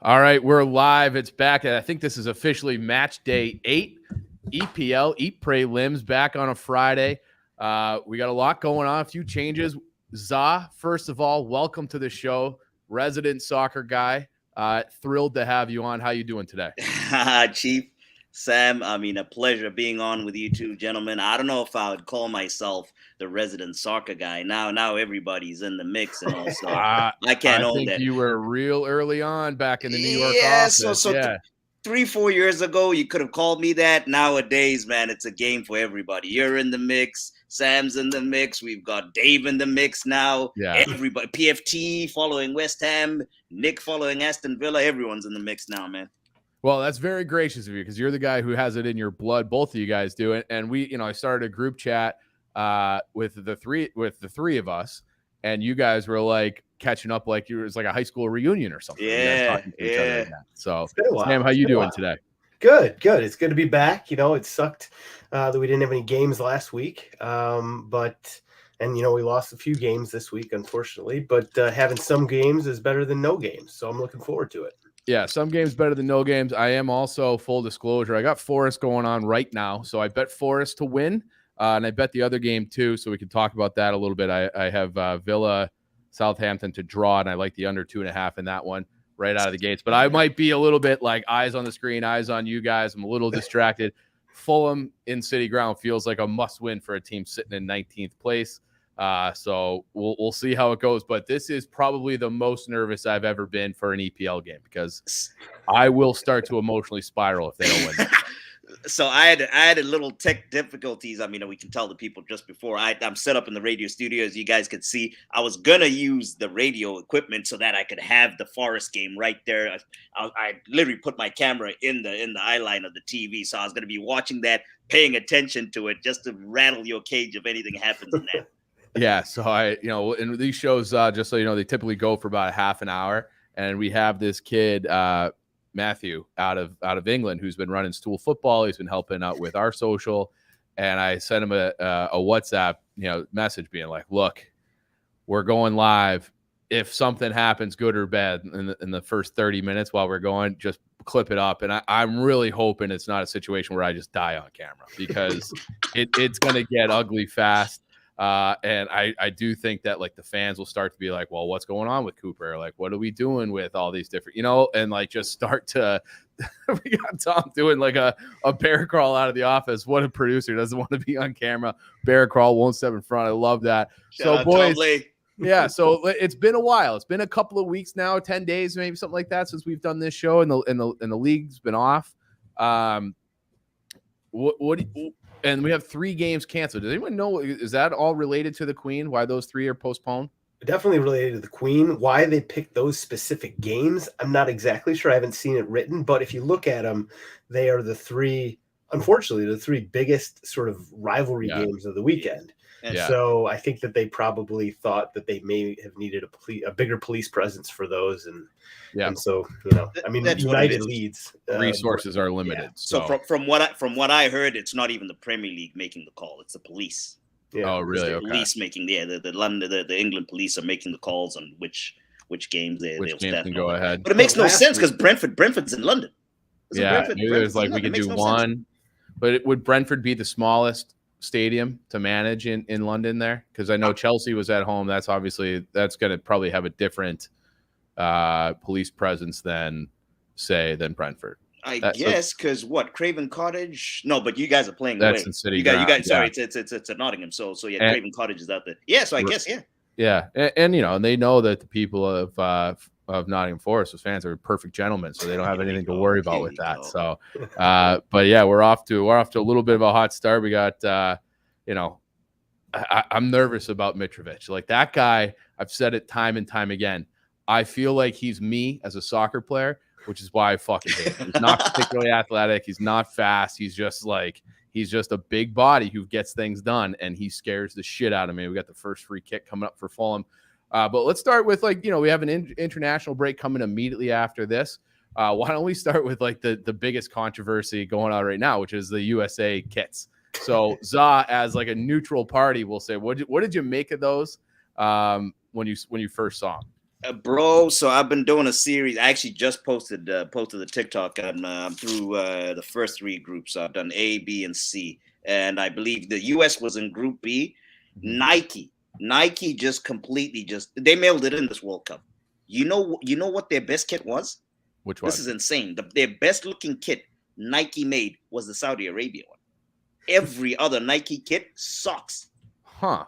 All right, we're live. It's back. I think this is officially match day 8. EPL, Eat, Pray, Limbs, back on a Friday. We got a lot going on, a few changes. Za, first of all, welcome to the show. Resident soccer guy. Thrilled to have you on. How you doing today? Chief Sam, a pleasure being on with you two gentlemen. I don't know if I would call myself the resident soccer guy. Now everybody's in the mix, and also I can't I own think that. you were real early on back in the New York Yeah, office. so Yeah. 3-4 years ago, you could have called me that. Nowadays, man, it's a game for everybody. You're in the mix. Sam's in the mix. We've got Dave in the mix now. Yeah. Everybody, PFT following West Ham, Nick following Aston Villa. Everyone's in the mix now, man. Well, that's very gracious of you because you're the guy who has it in your blood. Both of you guys do. And we, I started a group chat with the three of us, and you guys were like catching up like it was like a high school reunion or something. Yeah, you guys talking to each other again. So, Sam, how It's you been a doing while. today? Good. It's good to be back. It sucked that we didn't have any games last week, but we lost a few games this week, unfortunately. But having some games is better than no games, so I'm looking forward to it. Yeah, some games better than no games. I am also, full disclosure, I got Forest going on right now, so I bet Forest to win, and I bet the other game too, so we can talk about that a little bit. I have Villa, Southampton to draw, and I like the under 2.5 in that one right out of the gates. But I might be a little bit like eyes on the screen, eyes on you guys. I'm a little distracted. Fulham in City Ground feels like a must-win for a team sitting in 19th place. So we'll see how it goes. But this is probably the most nervous I've ever been for an EPL game because I will start to emotionally spiral if they don't win. So I had a little tech difficulties. We can tell the people just before I'm set up in the radio studio, as you guys could see. I was gonna use the radio equipment so that I could have the Forest game right there. I literally put my camera in the eye line of the TV, so I was gonna be watching that, paying attention to it, just to rattle your cage if anything happens in that. Yeah, so in these shows, just so you know, they typically go for about a half an hour, and we have this kid, Matthew, out of England, who's been running Stool Football. He's been helping out with our social, and I sent him a WhatsApp, message being like, "Look, we're going live. If something happens, good or bad, in the first 30 minutes while we're going, just clip it up." And I'm really hoping it's not a situation where I just die on camera because it's going to get ugly fast. And I do think that like the fans will start to be like, well, what's going on with Cooper? Like, what are we doing with all these different, and like just start to, we got Tom doing like a bear crawl out of The Office. What a producer doesn't want to be on camera. Bear crawl, won't step in front. I love that. Shout so boys, Tom yeah. So it's been a while. It's been a couple of weeks now, 10 days, maybe something like that since we've done this show and the league's been off. And we have 3 games canceled. Does anyone know, is that all related to the Queen? Why those 3 are postponed? Definitely related to the Queen. Why they picked those specific games, I'm not exactly sure. I haven't seen it written, but if you look at them, they are the 3 biggest sort of rivalry games of the weekend. Yeah. So I think that they probably thought that they may have needed a bigger police presence for those. And so, United Leeds. Resources are limited. Yeah. So from what I heard, it's not even the Premier League making the call. It's the police. Yeah. Oh, really? The police making the England police are making the calls on which games they'll can go ahead. But it makes no sense because Brentford's in London. There's like we could do one, but would Brentford be the smallest stadium to manage in London there? Because I know Chelsea was at home. That's going to probably have a different police presence than Brentford. I guess because Craven Cottage? No, but you guys are playing that's away. In City you guys, sorry, it's at Nottingham. So yeah, Craven Cottage is out there. Yeah, so I guess yeah, and they know that the people of Nottingham Forest fans are perfect gentlemen, so they don't have anything to worry about with that. So, but yeah, we're off to a little bit of a hot start. We got, I'm nervous about Mitrovic. Like that guy, I've said it time and time again. I feel like he's me as a soccer player, which is why I fucking hate him. He's not particularly athletic. He's not fast. He's just a big body who gets things done, and he scares the shit out of me. We got the first free kick coming up for Fulham. But let's start with we have an international break coming immediately after this. Why don't we start with the biggest controversy going on right now, which is the USA kits. So Za, as like a neutral party, will say, what did you make of those when you first saw them? Bro, so I've been doing a series. I actually just posted the TikTok, and I'm through the first three groups. So I've done A, B, and C, and I believe the U.S. was in Group B. Mhm. Nike just completely they mailed it in this World Cup. You know what their best kit was? Which This one? is insane. Their best looking kit Nike made was the Saudi Arabia one. Every other Nike kit sucks. Huh.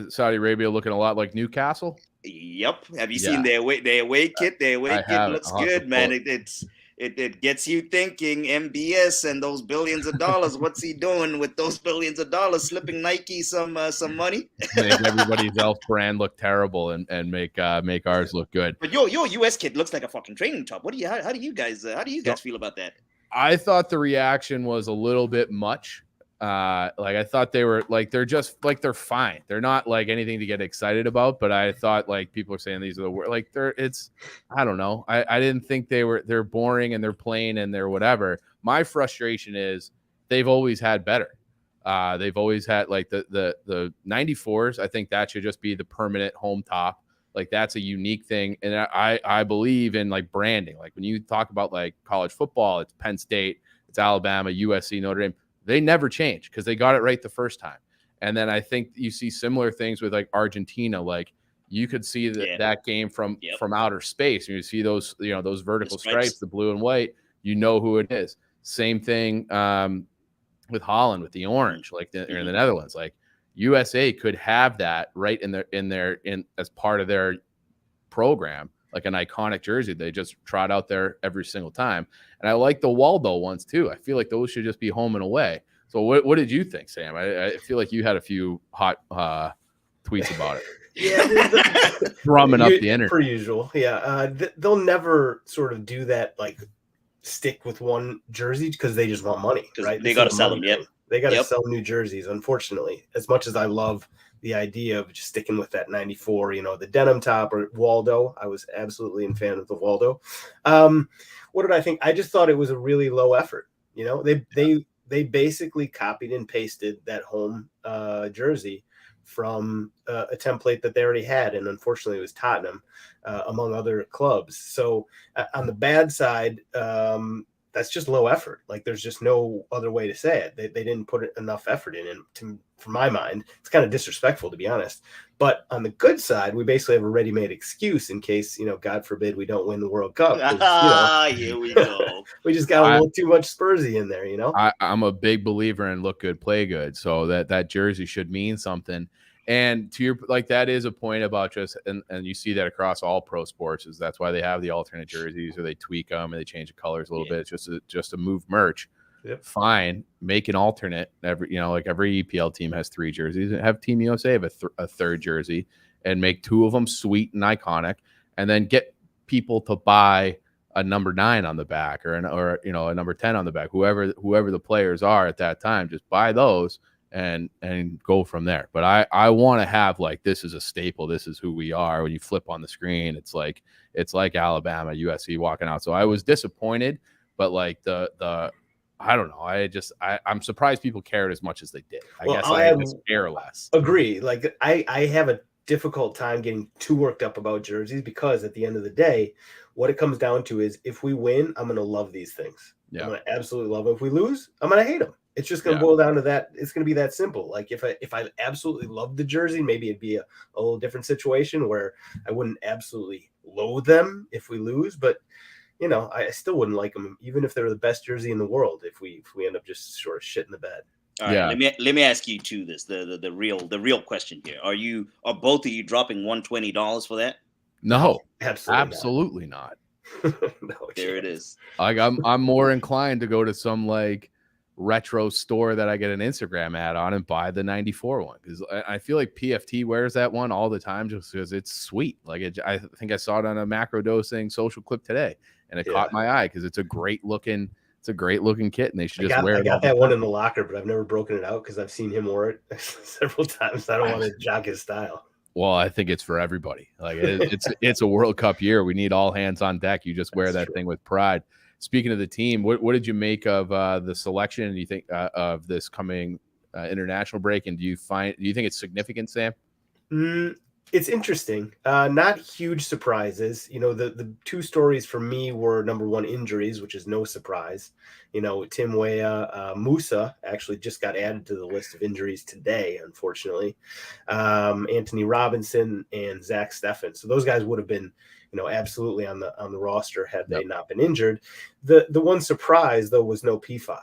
Saudi Arabia looking a lot like Newcastle. Yep. Have you Yeah. seen their away kit? Their away I kit haven't. looks I'll have to good, man. pull It gets you thinking MBS and those billions of dollars. What's he doing with those billions of dollars? Slipping Nike some money. Make everybody's elf brand look terrible and make ours look good. But your US kit looks like a fucking training top. How do you guys So- feel about that? I thought the reaction was a little bit much. Like I thought they were like they're fine. They're not like anything to get excited about. But I thought like people are saying these are the worst. Like I don't know. I didn't think they're boring and they're plain and they're whatever. My frustration is they've always had better. They've always had like the 94s. I think that should just be the permanent home top. Like that's a unique thing. And I believe in like branding. Like when you talk about like college football, it's Penn State, it's Alabama, USC, Notre Dame. They never change because they got it right the first time. And then I think you see similar things with like Argentina. Like you could see that game from outer space. And you see those, those vertical stripes, the blue and white, who it is. Same thing with Holland with the orange, like in the Netherlands. Like USA could have that right in as part of their program, like an iconic jersey. They just trot out there every single time. And I like the Waldo ones too. I feel like those should just be home and away. So what did you think, Sam? I feel like you had a few hot tweets about it. Yeah, drumming up the internet per usual. Yeah, they'll never sort of do that, like stick with one jersey because they just want money, right? They got to sell them. Yep. They got to sell new jerseys. Unfortunately, as much as I love the idea of just sticking with that 94, the denim top or Waldo, I was absolutely a fan of the Waldo. What did I think? I just thought it was a really low effort. They basically copied and pasted that home jersey from a template that they already had, and unfortunately it was Tottenham, among other clubs. So on the bad side, that's just low effort. Like there's just no other way to say it. They didn't put enough effort in, and for my mind, it's kind of disrespectful, to be honest. But on the good side, we basically have a ready-made excuse in case, God forbid, we don't win the World Cup. Here we go. We just got a little too much Spursy in there, I'm a big believer in look good, play good. So that jersey should mean something. And to your, like, that is a point about just, and you see that across all pro sports, is that's why they have the alternate jerseys, or they tweak them and they change the colors a little bit. It's just to move merch. Yep. Fine. Make an alternate. Every EPL team has 3 jerseys. Have Team USA have a third jersey, and make 2 of them sweet and iconic, and then get people to buy a number 9 on the back, or a number 10 on the back, whoever the players are at that time. Just buy those and go from there. But I want to have, like, this is a staple. This is who we are. When you flip on the screen, it's like Alabama, USC walking out. So I was disappointed, but like the I don't know. I'm surprised people cared as much as they did. I guess I just care less. Agree. Like I have a difficult time getting too worked up about jerseys, because at the end of the day, what it comes down to is, if we win, I'm going to love these things. Yeah. I'm going to absolutely love them. If we lose, I'm going to hate them. It's just going to boil down to that. It's going to be that simple. Like if I absolutely love the jersey, maybe it'd be a little different situation where I wouldn't absolutely loathe them if we lose, but I still wouldn't like them, even if they're the best jersey in the world, if we end up just sort of shit in the bed. All right, let me ask you too this, the real question here. Are both of you dropping $120 for that? No, absolutely not. No, there it is. Like I'm more inclined to go to some like retro store that I get an Instagram ad on and buy the 94 one, because I feel like PFT wears that one all the time just because it's sweet. Like I think I saw it on a macro dosing social clip today, and it caught my eye because it's a great looking kit, and they should just wear it. I got that one in the locker, but I've never broken it out because I've seen him wear it several times. I don't want to jock his style. Well, I think it's for everybody. Like it's a World Cup year. We need all hands on deck. You just wear that thing with pride. Speaking of the team, what did you make of the selection? Do you think of this coming international break? And do you think it's significant, Sam? It's interesting. Not huge surprises. The two stories for me were, number one, injuries, which is no surprise. Tim Weah, Musa actually just got added to the list of injuries today, unfortunately. Anthony Robinson and Zach Steffen. So those guys would have been, absolutely on the roster had they not been injured. The one surprise though was no PFOC.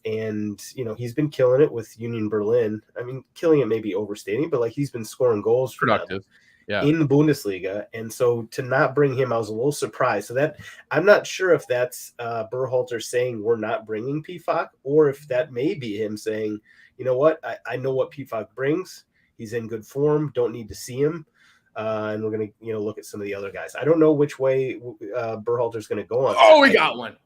And he's been killing it with Union Berlin. I mean, killing it may be overstating, but he's been scoring goals for Productive. them in the Bundesliga. And so to not bring him, I was a little surprised. So that I'm not sure if that's Berhalter saying we're not bringing PFOC, or if that may be him saying, you know what, I know what PFOC brings. He's in good form. Don't need to see him. And we're going to, look at some of the other guys. I don't know which way Berhalter's going to go on. Oh, we got one.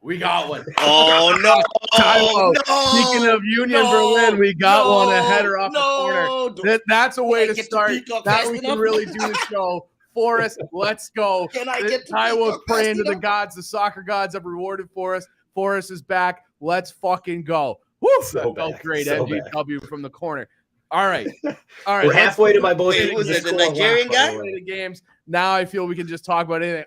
Oh, no. Tylo, speaking of Union Berlin, we got one, a header off the corner. That's a way to start. Now we can really do the show. Forrest, let's go. Tylo's praying to the gods. The soccer gods have rewarded Forrest. Forrest is back. Let's fucking go. Woo! That felt great. MGW from the corner. All right. We're halfway to my boy. Was it the Nigerian guy? The games. Now I feel we can just talk about anything.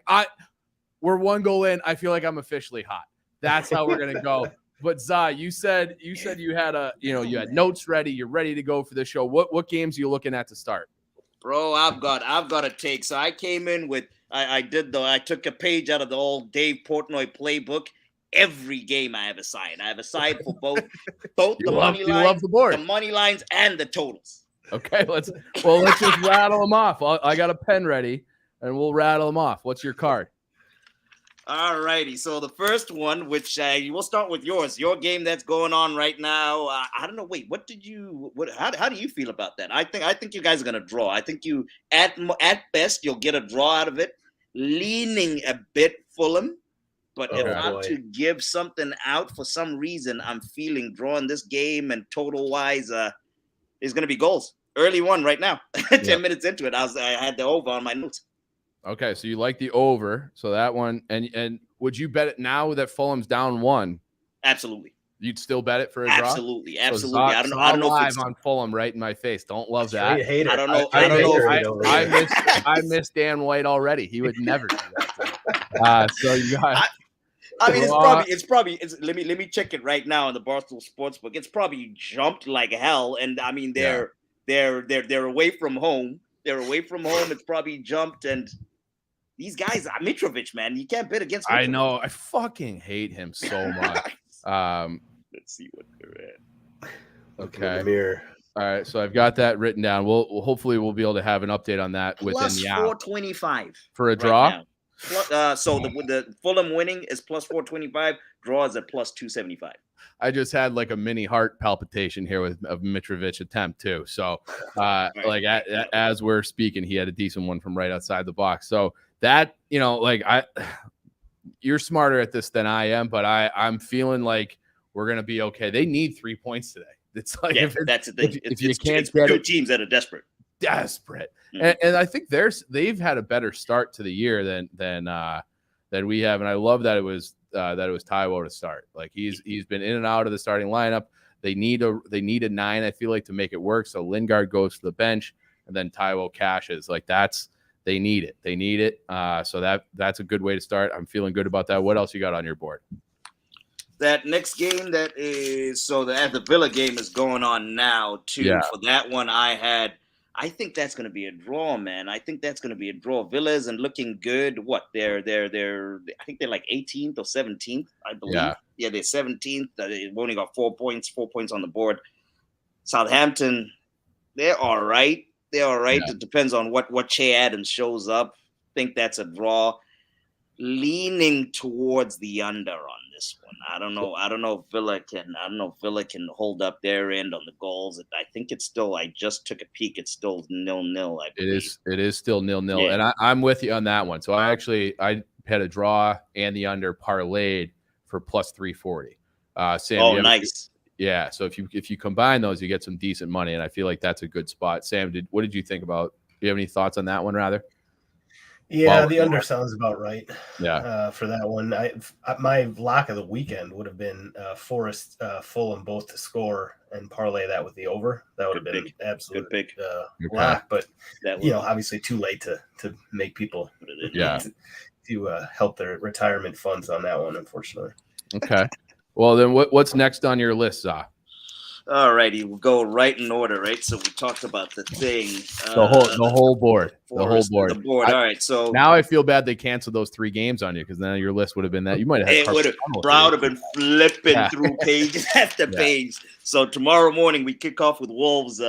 We're one goal in. I feel like I'm officially hot. That's how we're gonna go. But Zai, you said you had you had notes ready. You're ready to go for the show. What games are you looking at to start? Bro, I've got a take. So I came in with I took a page out of the old Dave Portnoy playbook. Every game I have a side. I have a side for both the money lines, the money lines, and the totals. Okay, let's just rattle them off. I got a pen ready, and we'll rattle them off. What's your card? All righty. So the first one, which we'll start with yours. Your game that's going on right now. I don't know. Wait, how do you feel about that? I think you guys are gonna draw. I think you at best you'll get a draw out of it. Leaning a bit Fulham. But if I'm to give something out for some reason, I'm feeling drawing this game and total-wise, there's going to be goals. Early one right now. 10 minutes into it, I had the over on my notes. Okay, so you like the over. So that one, and would you bet it now that Fulham's down 1? Absolutely. You'd still bet it for a draw? Absolutely. So I don't know live on Fulham right in my face. Don't love that. Hater. I don't know. I miss Dan White already. He would never do that. So you got. I mean, it's probably. Let me check it right now on the Barstool Sportsbook. It's probably jumped like hell, and I mean they're away from home. They're away from home. It's probably jumped, and these guys, Mitrovic, man, you can't bet against Mitrovic. I know. I fucking hate him so much. Let's see what they're at. Okay. All right, so I've got that written down. We'll hopefully we'll be able to have an update on that within the hour. Plus 425 for a draw. Right so the Fulham winning is plus 425. Draw is at plus 275. I just had like a mini heart palpitation here with a Mitrovic attempt too. So as we're speaking, he had a decent one from right outside the box. So that, you're smarter at this than I am, but I'm feeling like we're going to be okay. They need 3 points today. It's like, that's the thing. If you can't get two teams that are desperate. Mm-hmm. And I think they've had a better start to the year than we have, and I love that it was Taiwo to start. Like he's been in and out of the starting lineup. They need a 9, I feel like, to make it work. So Lingard goes to the bench, and then Taiwo cashes. Like they need it. So that's a good way to start. I'm feeling good about that. What else you got on your board? That next game that is the Villa game is going on now too. Yeah. For that one, I think that's going to be a draw, man. I think that's going to be a draw. Villa isn't looking good. What they're I think they're like 18th or 17th, I believe. Yeah, they're 17th. They've only got 4 points on the board. Southampton, they're all right. Yeah. It depends on what Che Adams shows up. I think that's a draw. Leaning towards the under on this one. I don't know if Villa can hold up their end on the goals. I think it's still. I just took a peek. It's still 0-0. It is still 0-0, and I'm with you on that one. So I had a draw and the under parlayed for plus 340. Sam, nice. Yeah. So if you combine those, you get some decent money, and I feel like that's a good spot. Sam, what did you think about? Do you have any thoughts on that one, rather? Yeah, Well, the under sounds about right. Yeah. For that one, my lock of the weekend would have been Forest Fulham both to score and parlay that with the over. That would have Good been pick. absolute Good pick. Okay. lock. But That would obviously too late to make people put it in. Yeah. to help their retirement funds on that one, unfortunately. Okay. Well, then what's next on your list, Zah? All righty, we'll go right in order, right? So we talked about the thing. The whole board. The whole board. The board. All right. So now I feel bad they canceled those 3 games on you because then your list would have been that. You might have had it would have. Bro would have been flipping through pages after page. So tomorrow morning we kick off with Wolves.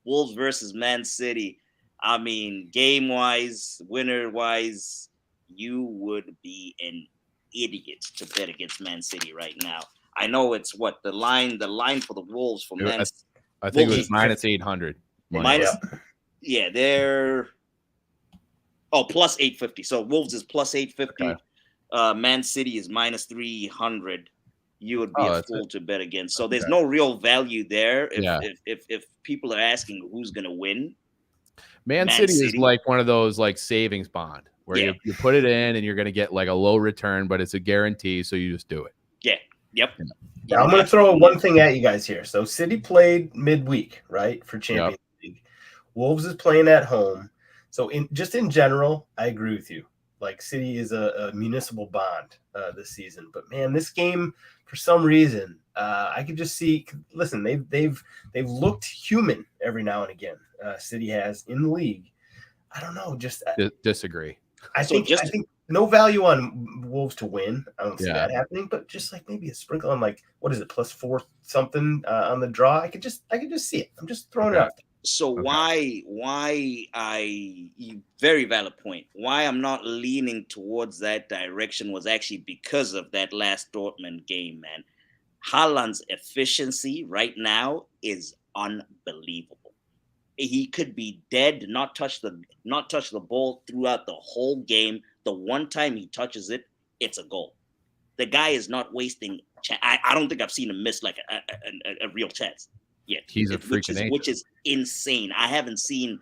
Wolves versus Man City. I mean, game wise, winner wise, you would be an idiot to bet against Man City right now. I know it's what the line for the Wolves for Man. I think it was minus 800. Yeah, they're plus 850. So Wolves is plus 850. Okay. Man City is minus 300. You would be a fool to bet against. So there's no real value there. If people are asking who's going to win, Man City is like one of those like savings bond where you put it in and you're going to get like a low return, but it's a guarantee, so you just do it. Yeah. Yep. Now I'm going to throw one thing at you guys here. So City played midweek, right, for Champions League. Wolves is playing at home. So in general, I agree with you. Like City is a municipal bond this season, but man, this game for some reason I could just see. Listen, they've looked human every now and again. City has in the league. I don't know. Just disagree. I think no value on Wolves to win. I don't see that happening, but just like maybe a sprinkle on like what is it plus 4 something on the draw. I could just see it. I'm just throwing it out there. So why very valid point. Why I'm not leaning towards that direction was actually because of that last Dortmund game, man. Haaland's efficiency right now is unbelievable. He could be dead, not touch the ball throughout the whole game. The one time he touches it, it's a goal. The guy is not wasting. I don't think I've seen him miss like a real chance yet. He's a freaking angel, which is insane. I haven't seen.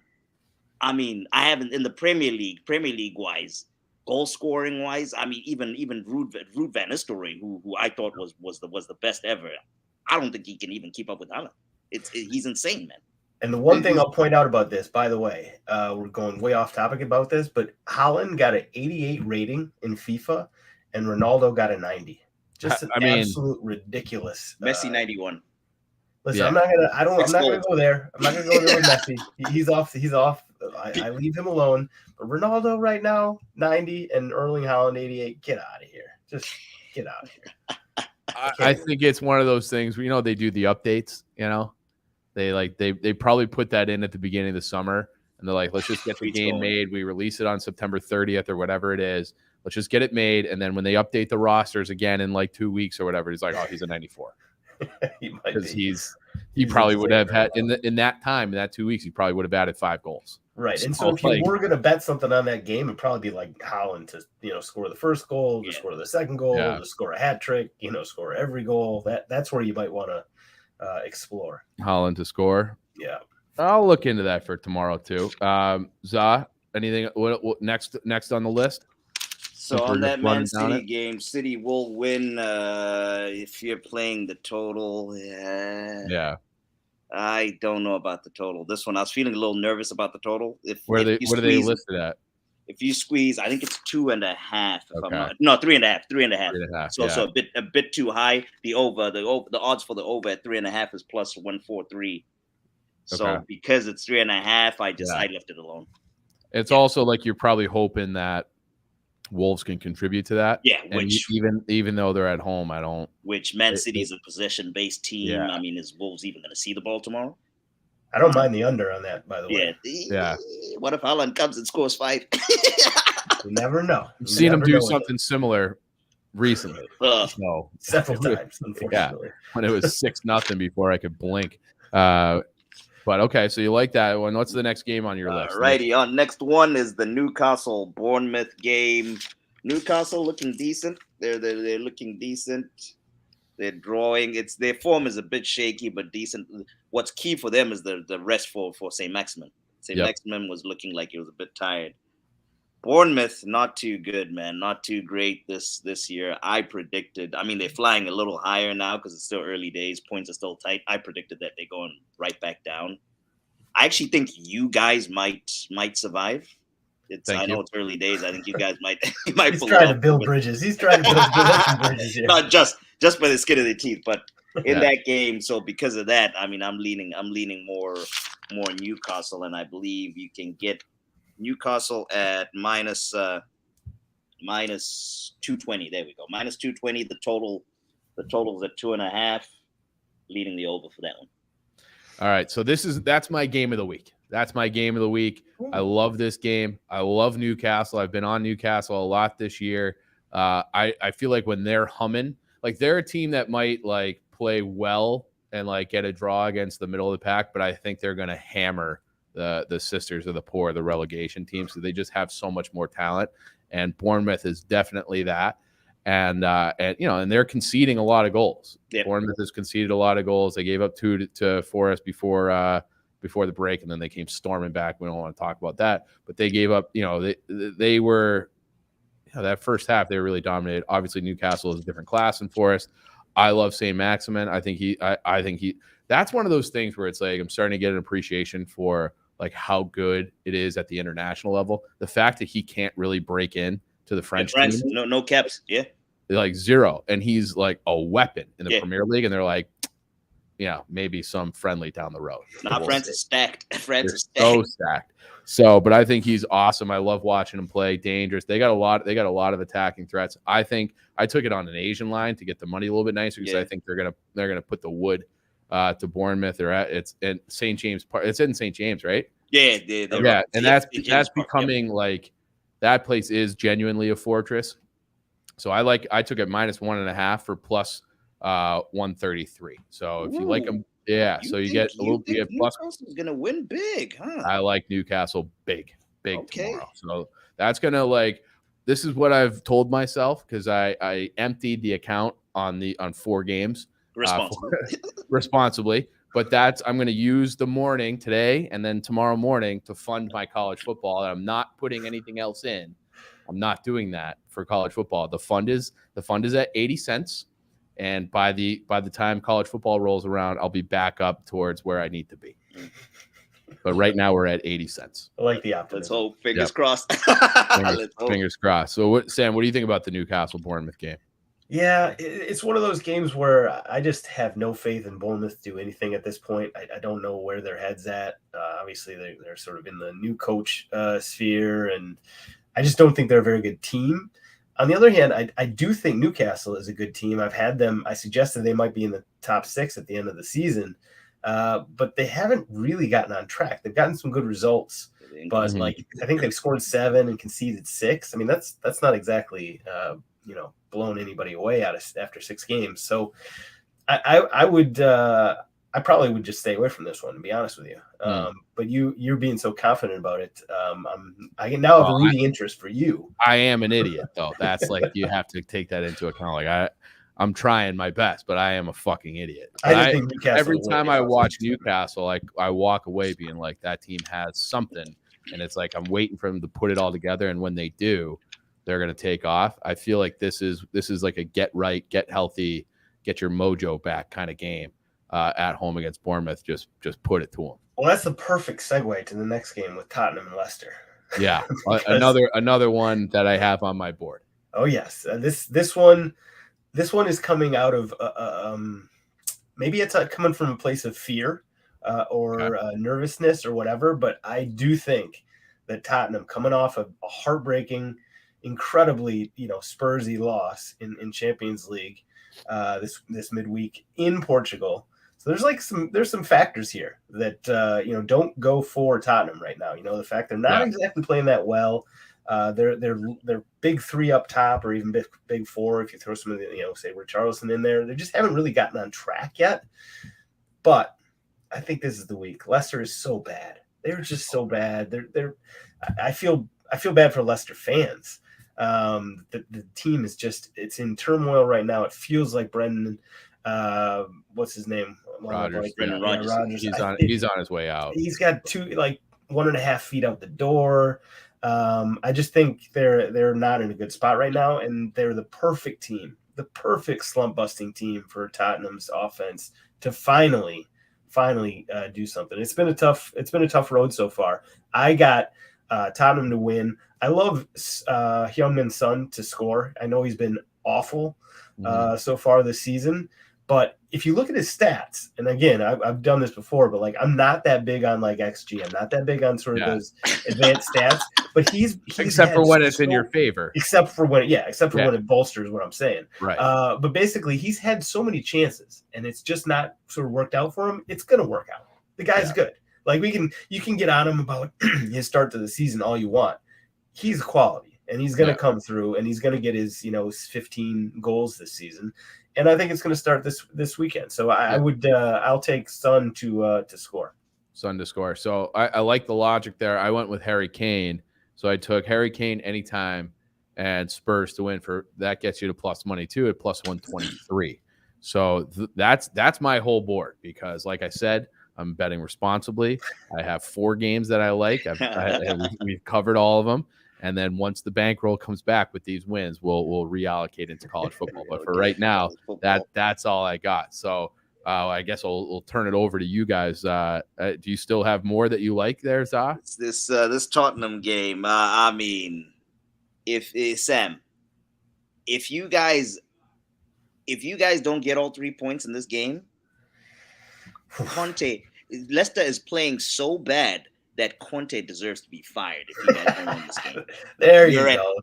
I haven't in the Premier League wise, goal scoring wise. I mean, even Ruud van Nistelrooy, who I thought was the best ever. I don't think he can even keep up with Haaland. He's insane, man. And the one thing I'll point out about this, by the way, we're going way off topic about this, but Haaland got an 88 rating in FIFA, and Ronaldo got a 90. Just absolute ridiculous. Messi 91. Listen, I'm not gonna go there. I'm not gonna go there with Messi. He's off. I leave him alone. But Ronaldo right now 90 and Erling Haaland 88. Get out of here. Just get out of here. I think it's one of those things where they do the updates. They probably put that in at the beginning of the summer, and they're like, let's just get the game made. We release it on September 30th or whatever it is. Let's just get it made, and then when they update the rosters again in like 2 weeks or whatever, he's like, oh, he's a 94. Because he probably would have had in that 2 weeks, he probably would have added 5 goals. Right. And so if you were going to bet something on that game, it'd probably be like Haaland to score the first goal, to score the second goal, to score a hat trick, score every goal. That's where you might want to explore. Haaland to score. Yeah. I'll look into that for tomorrow too. Zah, anything what next on the list? So on that Man City game, City will win if you're playing the total. Yeah. I don't know about the total. This one, I was feeling a little nervous about the total. What are they listed at? If you squeeze, I think it's 2.5. If I'm not, no, 3.5. 3.5. So a bit too high. The odds for the over at 3.5 is plus 143. So because it's 3.5, I left it alone. It's also like you're probably hoping that Wolves can contribute to that. Yeah, and even though they're at home, I don't. Which Man City is a possession-based team. Yeah. I mean, is Wolves even going to see the ball tomorrow? I don't mind the under on that, by the way. Yeah. What if Haaland comes and scores 5? You never know. I've seen him do something similar recently. Several times, unfortunately. Yeah, when it was 6-0 before I could blink. But okay, so you like that one. What's the next game on your list? Righty. On next one is the Newcastle Bournemouth game. Newcastle looking decent. They're looking decent. They're drawing. Their form is a bit shaky, but decent. What's key for them is the rest for St. Maximin. St. Maximin was looking like he was a bit tired. Bournemouth, not too good, man. Not too great this year. I predicted. I mean, they're flying a little higher now because it's still early days. Points are still tight. I predicted that they're going right back down. I actually think you guys might survive. I know it's early days. I think you guys might He's trying to build bridges. He's trying to build some bridges here. Not just by the skin of their teeth, but in that game. So because of that, I mean, I'm leaning more Newcastle, and I believe you can get Newcastle at minus 220. There we go. Minus 220. The total's at 2.5. Leading the over for that one. All right. So that's my game of the week. That's my game of the week. I love this game. I love Newcastle. I've been on Newcastle a lot this year. I feel like when they're humming, like they're a team that might like play well and like get a draw against the middle of the pack, but I think they're going to hammer the Sisters of the Poor, the relegation team. So they just have so much more talent, and Bournemouth is definitely that. And they're conceding a lot of goals. Yep. Bournemouth has conceded a lot of goals. They gave up 2 to Forest before the break, and then they came storming back. We don't want to talk about that, but they gave up. They were that first half they were really dominated. Obviously, Newcastle is a different class than Forest. I love St. Maximin. I think he. That's one of those things where it's like I'm starting to get an appreciation for like how good it is at the international level. The fact that he can't really break in to the French team. No caps. Yeah. Like zero. And he's like a weapon in the Premier League. And they're like, maybe some friendly down the road. France is stacked. France is so stacked. So, but I think he's awesome. I love watching him play. Dangerous. They got a lot of attacking threats. I think I took it on an Asian line to get the money a little bit nicer because I think they're gonna put the wood to Bournemouth. It's in St. James Park. It's in St. James, right? Yeah. And that's becoming like that place is genuinely a fortress. So I took it minus 1.5 for plus 133. So if you like them, so you get a little. You get plus. Newcastle's gonna win big, huh? I like Newcastle big tomorrow. So that's gonna this is what I've told myself because I emptied the account on 4 games responsibly. But I'm going to use the morning today and then tomorrow morning to fund my college football. And I'm not putting anything else in. I'm not doing that for college football. The fund is at 80 cents. And by the time college football rolls around, I'll be back up towards where I need to be. But right now we're at 80 cents. I like the optimism. Let's hope. Fingers crossed. Fingers crossed. So Sam, what do you think about the Newcastle Bournemouth game? Yeah, it's one of those games where I just have no faith in Bournemouth to do anything at this point. I don't know where their head's at. Obviously, they're sort of in the new coach sphere, and I just don't think they're a very good team. On the other hand, I do think Newcastle is a good team. I've had them. I suggested they might be in the top 6 at the end of the season, but they haven't really gotten on track. They've gotten some good results, but I think they've scored 7 and conceded 6. I mean, that's not exactly blown anybody away after 6 games. So I probably would just stay away from this one, to be honest with you. But you're being so confident about it. I now have a rooting interest for you. I am an idiot, though. That's you have to take that into account. I'm trying my best, but I am a fucking idiot. Every time I watch Newcastle, I walk away being like, that team has something. And it's like, I'm waiting for them to put it all together. And when they do, they're going to take off. I feel like this is like a get right, get healthy, get your mojo back kind of game at home against Bournemouth. Just put it to them. Well, that's the perfect segue to the next game with Tottenham and Leicester. Yeah, another one that I have on my board. Oh yes, this one is coming out of maybe it's coming from a place of fear or nervousness or whatever. But I do think that Tottenham, coming off of a heartbreaking, incredibly Spursy loss in Champions League this midweek in Portugal. So there's some factors here that don't go for Tottenham right now. The fact they're not exactly playing that well. They're big 3 up top, or even big 4 if you throw some of the say Richarlison in there. They just haven't really gotten on track yet. But I think this is the week. Leicester is so bad. They're just so bad. I feel bad for Leicester fans. The team is it's in turmoil right now. It feels like Brendan. What's his name? Rodgers. Brendan Rodgers. He's on his way out. He's got 1.5 feet out the door. I just think they're not in a good spot right now, and they're the perfect team, the perfect slump busting team for Tottenham's offense to finally do something. It's been a tough road so far. I got Tottenham to win. I love Heung-min Son to score. I know he's been awful so far this season, but if you look at his stats, and again, I've done this before, but like I'm not that big on like XG. I'm not that big on sort of those advanced stats. But he's except for when it's in your favor. Except for when it bolsters what I'm saying. Right. But basically, he's had so many chances, and it's just not sort of worked out for him. It's gonna work out. The guy's good. Like you can get on him about his start to the season all you want. He's quality, and he's gonna come through, and he's gonna get his 15 goals this season. And I think it's going to start this weekend. So I'll take Son to score. Son to score. So I like the logic there. I went with Harry Kane. So I took Harry Kane anytime and Spurs to win. For that gets you to plus money too at plus 123. So that's my whole board, because like I said, I'm betting responsibly. I have 4 games that I like. We've covered all of them. And then once the bankroll comes back with these wins, we'll reallocate into college football. But for right now, that's all I got. So I guess we'll turn it over to you guys. Do you still have more that you like there, Zah? This Tottenham game. I mean, if you guys don't get all 3 points in this game, Leicester is playing so bad that Conte deserves to be fired if you guys don't win this game.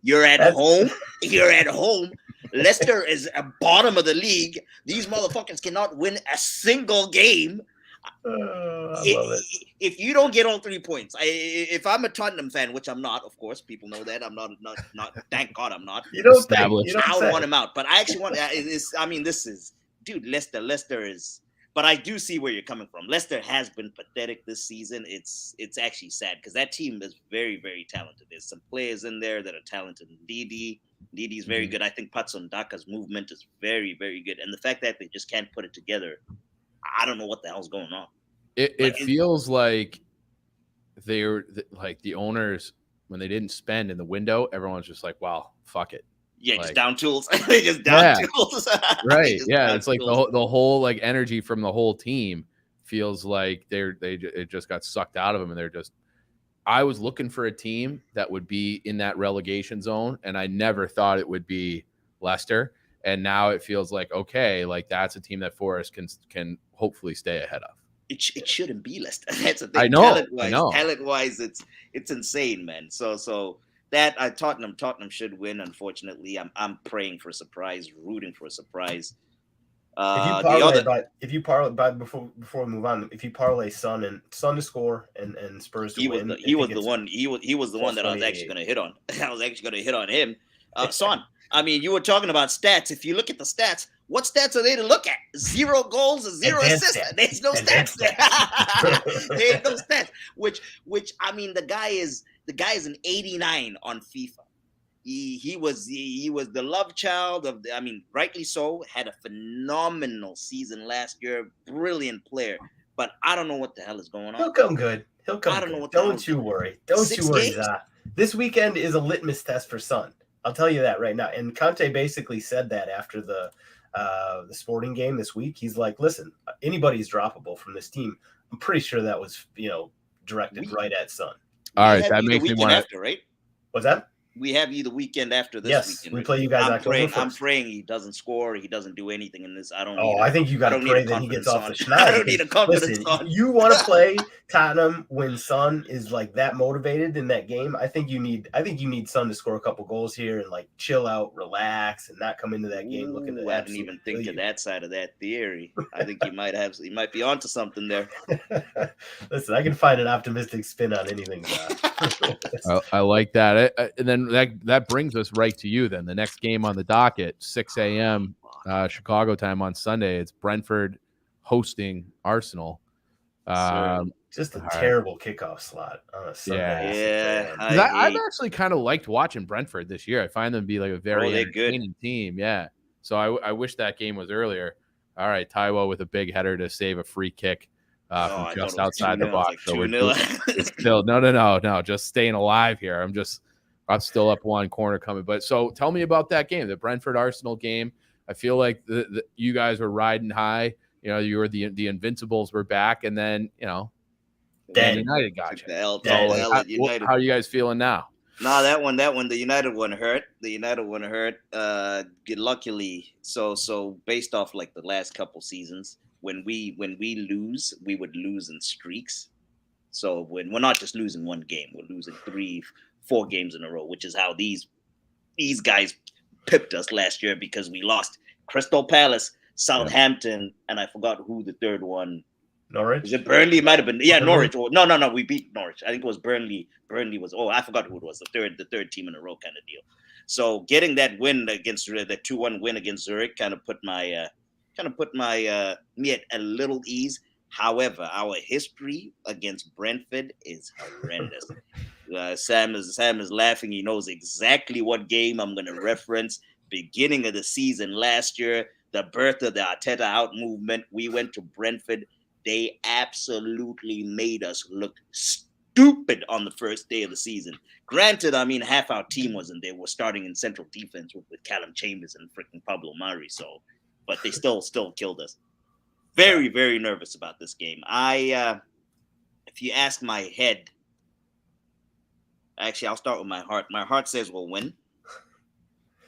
You're at home. You're at home. Leicester is at bottom of the league. These motherfuckers cannot win a single game. I love it. If you don't get all 3 points, if I'm a Tottenham fan, which I'm not, of course, people know that I'm not. Thank God I'm not. You don't I don't want him out, but I actually want. This is, dude. Leicester is. But I do see where you're coming from. Leicester has been pathetic this season. It's actually sad because that team is very, very talented. There's some players in there that are talented. Ndidi's very good. I think Patson Daka's movement is very, very good. And the fact that they just can't put it together, I don't know what the hell's going on. It feels like they're like the owners, when they didn't spend in the window, everyone's just like, wow, fuck it. Yeah, just down tools. They just down tools. Right. Yeah. It's like the whole like energy from the whole team feels like it just got sucked out of them, and they're just. I was looking for a team that would be in that relegation zone, and I never thought it would be Leicester. And now it feels like, okay, like that's a team that Forest can hopefully stay ahead of. It shouldn't be Leicester. That's the thing. I know. Talent-wise, it's insane, man. So. That Tottenham should win. Unfortunately, I'm praying for a surprise, rooting for a surprise. If you parlay before we move on, if you parlay Son to score and Spurs to win, he was the one that I was actually going to hit on. I was actually going to hit on him. Son, I mean, you were talking about stats. If you look at the stats, what stats are they to look at? 0 goals, 0 assists. There's no stats there. There's no stats. Which I mean, the guy is an 89 on FIFA. He was the love child of rightly so. Had a phenomenal season last year. Brilliant player. But I don't know what the hell is going on. He'll come good. I don't know what. Don't you worry. Don't you worry. This weekend is a litmus test for Son. I'll tell you that right now. And Conte basically said that after the Sporting game this week. He's like, listen, anybody's droppable from this team. I'm pretty sure that was directed right at Son. All right, that makes me want after, right? What's that? We have you the weekend after this weekend. Yes, we play you guys October 1st. I'm praying he doesn't score. He doesn't do anything in this. I think you got to pray that he gets off the schneid. I don't need a confidence on. You want to play Tottenham when Son is like that motivated in that game. I think you need Son to score a couple goals here and like chill out, relax, and not come into that game looking at. I didn't even think of that side of that theory. I think he might be onto something there. Listen, I can find an optimistic spin on anything. I like that. And then that brings us right to you then. The next game on the docket, 6 a.m. Chicago time on Sunday. It's Brentford hosting Arsenal. Just a terrible kickoff slot on a Sunday. Yeah. I've actually kind of liked watching Brentford this year. I find them to be like a very entertaining team. Yeah. So I wish that game was earlier. All right, Taiwo with a big header to save a free kick from just outside the box. Like so we're 2-0. it's still no, just staying alive here. I'm still up one corner coming. But so tell me about that game, the Brentford Arsenal game. I feel like you guys were riding high. You know, you were the Invincibles were back, and then Man United got you. How are you guys feeling now? No, that one, the United one hurt. Luckily, so based off like the last couple seasons, when we lose, we would lose in streaks. So when we're not just losing one game, we're losing 3-4 games in a row, which is how these guys pipped us last year, because we lost Crystal Palace, Southampton, and I forgot who the third one. Norwich? Is it Burnley? It might have been. Yeah, Norwich. No. We beat Norwich. I think it was Burnley. Burnley was. I forgot who it was. The third team in a row kind of deal. So getting that win against the 2-1 win against Zurich kind of put my me at a little ease. However, our history against Brentford is horrendous. Sam is laughing. He knows exactly what game I'm going to reference. Beginning of the season last year, the birth of the Arteta out movement. We went to Brentford. They absolutely made us look stupid on the first day of the season. Granted, I mean, half our team wasn't there. We're starting in central defense with Callum Chambers and freaking Pablo Mari. So, but they still killed us. Very, very nervous about this game. If you ask my head, actually, I'll start with my heart. My heart says we'll win.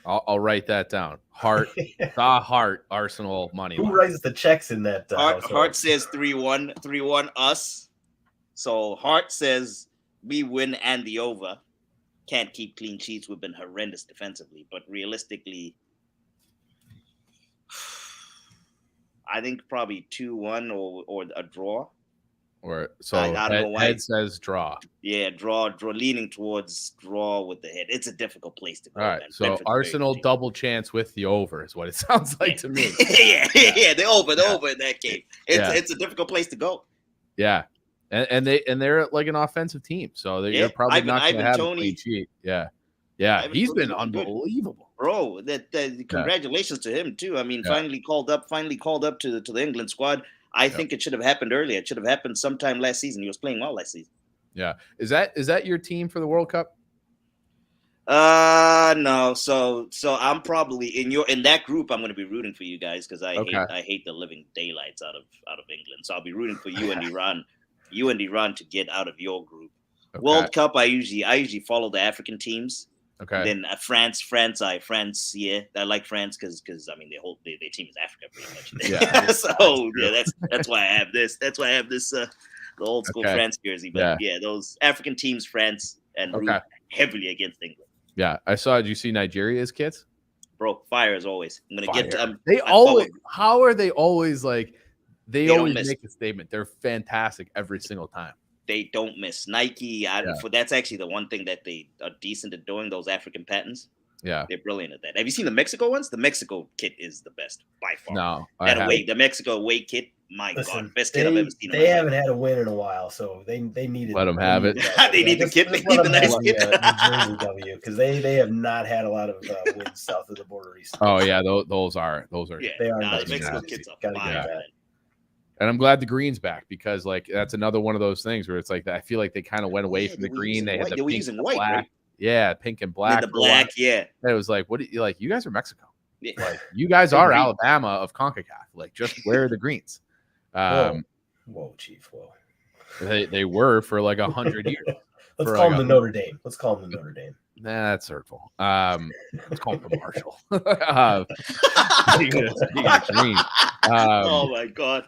I'll write that down. Heart, Arsenal money. Who writes the checks in that? Heart says 3-1 us. So heart says we win and the over. Can't keep clean sheets. We've been horrendous defensively, but realistically, I think probably 2-1 or a draw. Or so I don't know why. Head says draw. Yeah, draw, leaning towards draw with the head. It's a difficult place to go. All right, man. so Brentford's Arsenal double chance with the over is what it sounds like to me. yeah, the over in that game. It's a difficult place to go. Yeah, and they're like an offensive team, so you're probably not going to have a clean sheet. Yeah, he's been unbelievable, bro. Congratulations to him too. I mean, finally called up to the England squad. I think it should have happened earlier. It should have happened sometime last season. He was playing well last season. Yeah. Is that your team for the World Cup? No. So I'm probably in that group. I'm going to be rooting for you guys because I hate the living daylights out of England. So I'll be rooting for you and Iran, to get out of your group. Okay. World Cup. I usually follow the African teams. Okay. Then France. Yeah, I like France because I mean their team is Africa pretty much. Yeah. So that's why I have this. That's why I have this the old school France jersey. But yeah, those African teams, France, and root heavily against England. Yeah, I saw. Did you see Nigeria's kits? Bro, fire as always. I'm gonna get. How are they always like? They always make a statement. They're fantastic every single time. They don't miss. Nike, that's actually the one thing that they are decent at doing, those African patents. Yeah. They're brilliant at that. Have you seen the Mexico ones? The Mexico kit is the best by far. No. The Mexico away kit, God, best kit I've ever seen. They haven't had a win in a while, so they need it. Let them have it. They need the kit. They need the nice kit. The Jersey W, because they have not had a lot of wins south of the border recently. Oh, yeah. Those are. Yeah, they are. The Mexico kits are fire. And I'm glad the green's back because, like, that's another one of those things where it's like I feel like they kind of went away from the green. They had the pink and black. Right? Yeah, pink and black. The black, yeah. And it was like, what? You guys are Mexico. Yeah. Like, you guys are Alabama of CONCACAF. Like, just wear the greens. Whoa, Chief. Whoa. They were for like 100 years. Let's call them the Notre Dame. Nah, that's hurtful. Let's call them Marshall. Green. Oh my God.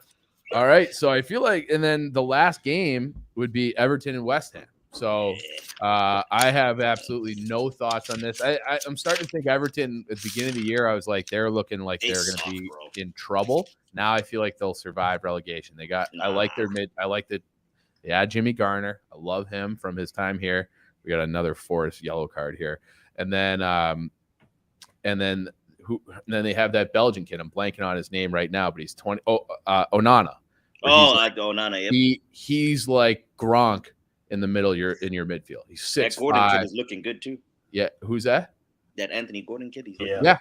All right, so I feel like, and then the last game would be Everton and West Ham. So I have absolutely no thoughts on this. I'm starting to think Everton at the beginning of the year, I was like, they're looking like they're going to be in trouble. Now I feel like they'll survive relegation. I like their mid. I like that. Yeah, Jimmy Garner. I love him from his time here. We got another Forest yellow card here, and then they have that Belgian kid. I'm blanking on his name right now, but he's 20. Onana. Onana. Yep. He's like Gronk in the middle. You're in your midfield. He's 6'5". That Gordon kid is looking good too. Yeah, who's that? That Anthony Gordon kid. Yeah.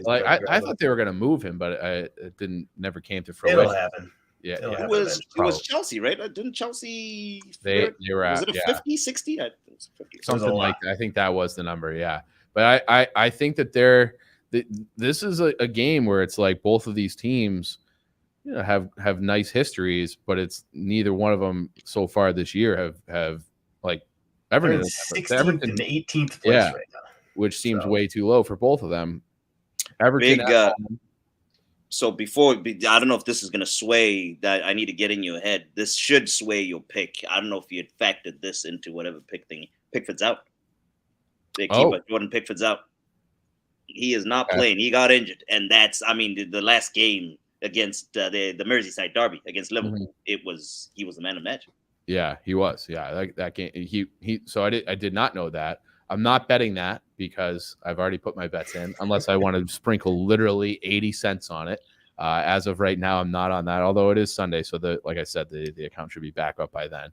Like I thought they were gonna move him, but it never came to fruition. It'll happen. Yeah, They'll yeah. have It was Chelsea, right? Didn't Chelsea? They were Was at, it a yeah, 50, 60? It was 50. something like that. I think that was the number. Yeah, but I think that this is a game where it's like both of these teams, you know, have nice histories, but it's neither one of them so far this year have like They're in Everton, 16th and 18th place yeah, right now, which seems so way too low for both of them. Everton Big. at home. So I don't know if this is gonna sway that. I need to get in your head. This should sway your pick. I don't know if you had factored this into whatever pick thing. Pickford's out. Their keeper Jordan Pickford's out. He is not playing. He got injured, and that's. I mean, the last game against the Merseyside derby against Liverpool, he was the man of the match. Yeah, he was. Yeah, that game. He. So I did not know that. I'm not betting that because I've already put my bets in, unless I want to sprinkle literally 80 cents on it. As of right now, I'm not on that, although it is Sunday. So like I said, the account should be back up by then.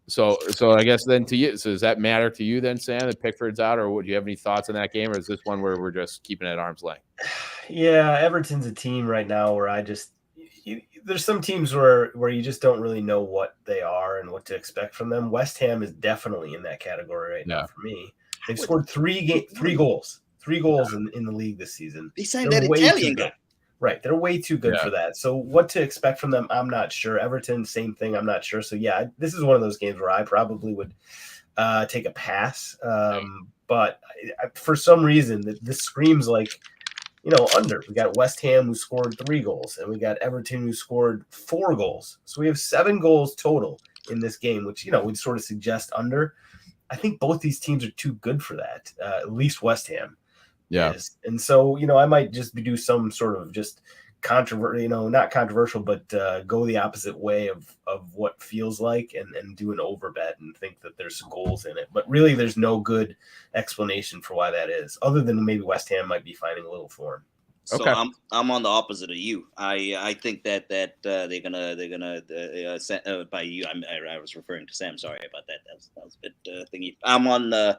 So I guess then to you, so does that matter to you then, Sam, that Pickford's out, or would you have any thoughts on that game, or is this one where we're just keeping it at arm's length? Yeah, Everton's a team right now where there's some teams where you just don't really know what they are and what to expect from them. West Ham is definitely in that category right now for me. They've scored three goals in the league this season. They signed that Italian guy. Right. They're way too good for that. So what to expect from them, I'm not sure. Everton, same thing. I'm not sure. So yeah, this is one of those games where I probably would take a pass. But for some reason, this screams like, you know, under. We got West Ham who scored 3 goals, and we got Everton who scored 4 goals. So we have 7 goals total in this game, which, you know, would sort of suggest under. I think both these teams are too good for that. At least West Ham. Yeah. And so, you know, I might just do some sort of just controversial, you know, not controversial, but go the opposite way of what feels like and do an over bet and think that there's goals in it. But really, there's no good explanation for why that is, other than maybe West Ham might be finding a little form. So I'm on the opposite of you. I think that they're gonna by you. I was referring to Sam. Sorry about that. That was a bit thingy. I'm on the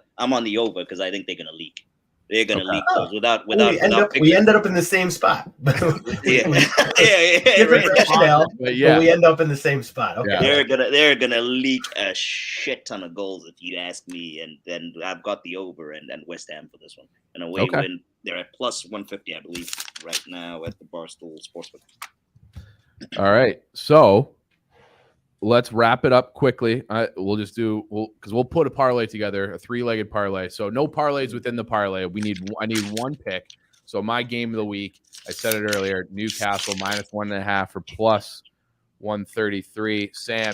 over because I think they're gonna leak. They're gonna leak those without. We ended up in the same spot. Yeah. But we end up in the same spot. Okay. They're gonna leak a shit ton of goals if you ask me, and then I've got the over and West Ham for this one. An away win. They're at plus 150, I believe, right now at the Barstool Sportsbook. All right, so let's wrap it up quickly. We'll put a parlay together, a 3-legged parlay. So no parlays within the parlay. I need one pick. So my game of the week, I said it earlier, Newcastle minus 1.5 for plus 133. Sam,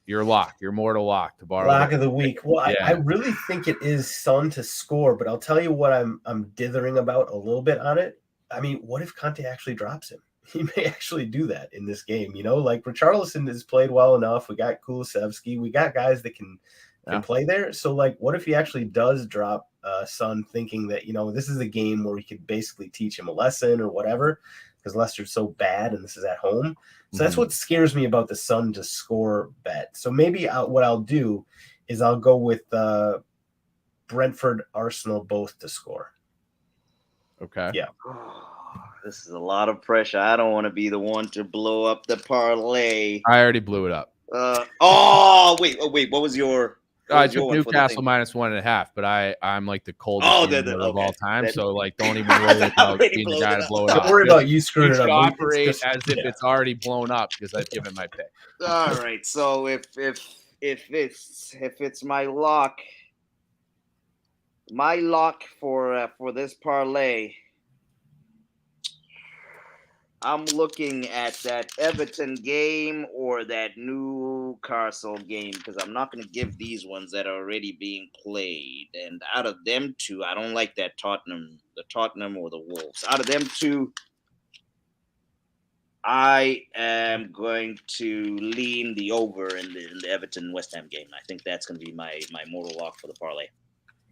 you're locked. You're mortal lock to borrow. Lock of the week. Well, I really think it is Son to score, but I'll tell you what I'm dithering about a little bit on it. I mean, what if Conte actually drops him? He may actually do that in this game. You know, like Richarlison has played well enough. We got Kulusevski. We got guys that can play there. So, like, what if he actually does drop Son, thinking that, you know, this is a game where he could basically teach him a lesson or whatever, because Leicester's so bad and this is at home. So that's what scares me about the Son to score bet. So maybe what I'll do is I'll go with Brentford, Arsenal both to score. Okay. Yeah. This is a lot of pressure. I don't want to be the one to blow up the parlay. I already blew it up. Wait. What was your? I took Newcastle minus 1.5, but I'm like the coldest of all time. So like, don't even worry about being the guy to blow it up. Don't worry about you screwing it up. Operate as if it's already blown up because I've given my pick. All right. So if it's my lock for this parlay, I'm looking at that Everton game or that Newcastle game because I'm not going to give these ones that are already being played. And out of them two, I don't like that the Tottenham or the Wolves. Out of them two, I am going to lean the over in the Everton West Ham game. I think that's going to be my mortal lock for the parlay.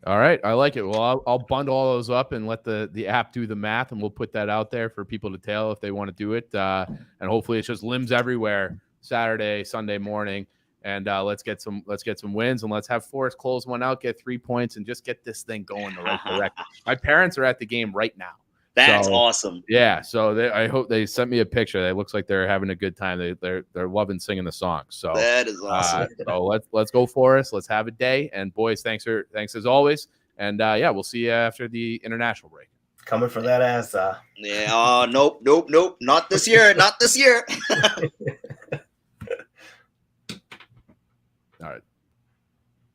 All right, I like it. Well, I'll bundle all those up and let the app do the math, and we'll put that out there for people to tell if they want to do it. And hopefully, it's just limbs everywhere Saturday, Sunday morning, and let's get some wins, and let's have Forrest close one out, get 3 points, and just get this thing going the right direction. My parents are at the game right now, That's So, awesome. Yeah, so I hope they sent me a picture. It looks like they're having a good time. They're loving singing the song. So That is awesome. so let's go Forest. Let's have a day. And boys, thanks as always. And yeah, we'll see you after the international break. Coming for that ass. Yeah. Nope. Not this year. Not this year. All right.